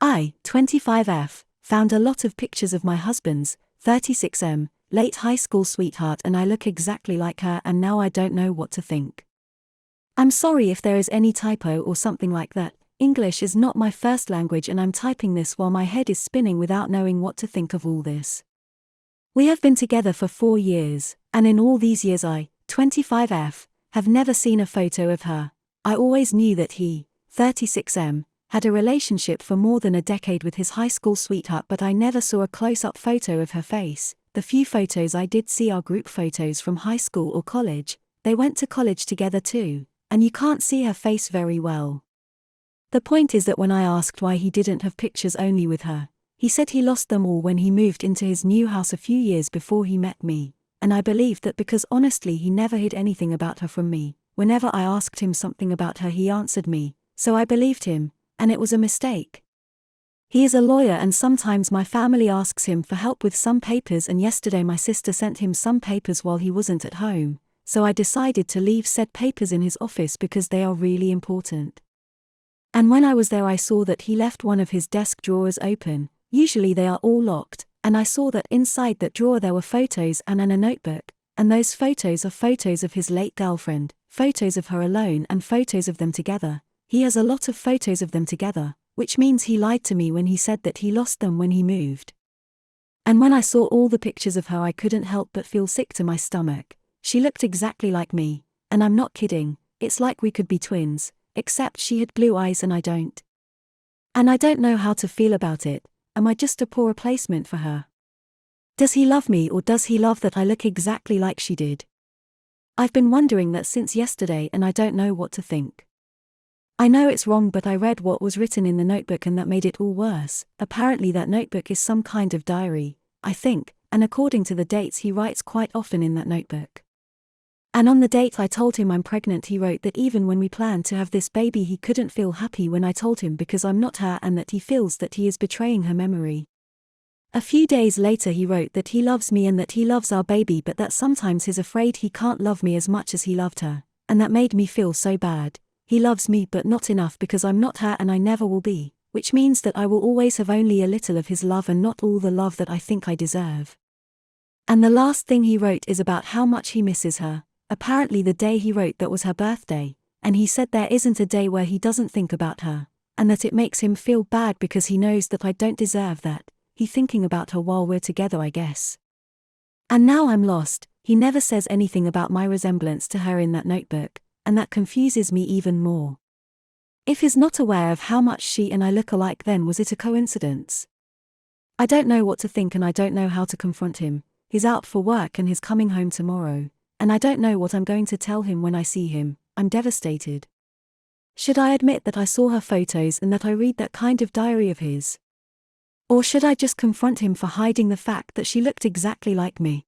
I, 25F, found a lot of pictures of my husband's, 36M, late high school sweetheart, and I look exactly like her, and now I don't know what to think. I'm sorry if there is any typo or something like that. English is not my first language and I'm typing this while my head is spinning without knowing what to think of all this. We have been together for 4 years, and in all these years I, 25F, have never seen a photo of her. I always knew that he, 36M, had a relationship for more than a decade with his high school sweetheart, but I never saw a close-up photo of her face. The few photos I did see are group photos from high school or college. They went to college together too, and you can't see her face very well. The point is that when I asked why he didn't have pictures only with her, he said he lost them all when he moved into his new house a few years before he met me, and I believed that because honestly he never hid anything about her from me. Whenever I asked him something about her he answered me, so I believed him, and it was a mistake. He is a lawyer and sometimes my family asks him for help with some papers, and yesterday my sister sent him some papers while he wasn't at home, so I decided to leave said papers in his office because they are really important. And when I was there I saw that he left one of his desk drawers open, usually they are all locked, and I saw that inside that drawer there were photos and a notebook, and those photos are photos of his late girlfriend, photos of her alone and photos of them together. He has a lot of photos of them together, which means he lied to me when he said that he lost them when he moved. And when I saw all the pictures of her I couldn't help but feel sick to my stomach. She looked exactly like me, and I'm not kidding, it's like we could be twins, except she had blue eyes and I don't. And I don't know how to feel about it. Am I just a poor replacement for her? Does he love me, or does he love that I look exactly like she did? I've been wondering that since yesterday and I don't know what to think. I know it's wrong, but I read what was written in the notebook and that made it all worse. Apparently that notebook is some kind of diary, I think, and according to the dates he writes quite often in that notebook. And on the date I told him I'm pregnant he wrote that even when we planned to have this baby he couldn't feel happy when I told him because I'm not her, and that he feels that he is betraying her memory. A few days later he wrote that he loves me and that he loves our baby, but that sometimes he's afraid he can't love me as much as he loved her, and that made me feel so bad. He loves me but not enough because I'm not her and I never will be, which means that I will always have only a little of his love and not all the love that I think I deserve. And the last thing he wrote is about how much he misses her. Apparently the day he wrote that was her birthday, and he said there isn't a day where he doesn't think about her, and that it makes him feel bad because he knows that I don't deserve that. He thinking about her while we're together, I guess. And now I'm lost. He never says anything about my resemblance to her in that notebook, and that confuses me even more. If he's not aware of how much she and I look alike, then was it a coincidence? I don't know what to think and I don't know how to confront him. He's out for work and he's coming home tomorrow, and I don't know what I'm going to tell him when I see him. I'm devastated. Should I admit that I saw her photos and that I read that kind of diary of his? Or should I just confront him for hiding the fact that she looked exactly like me?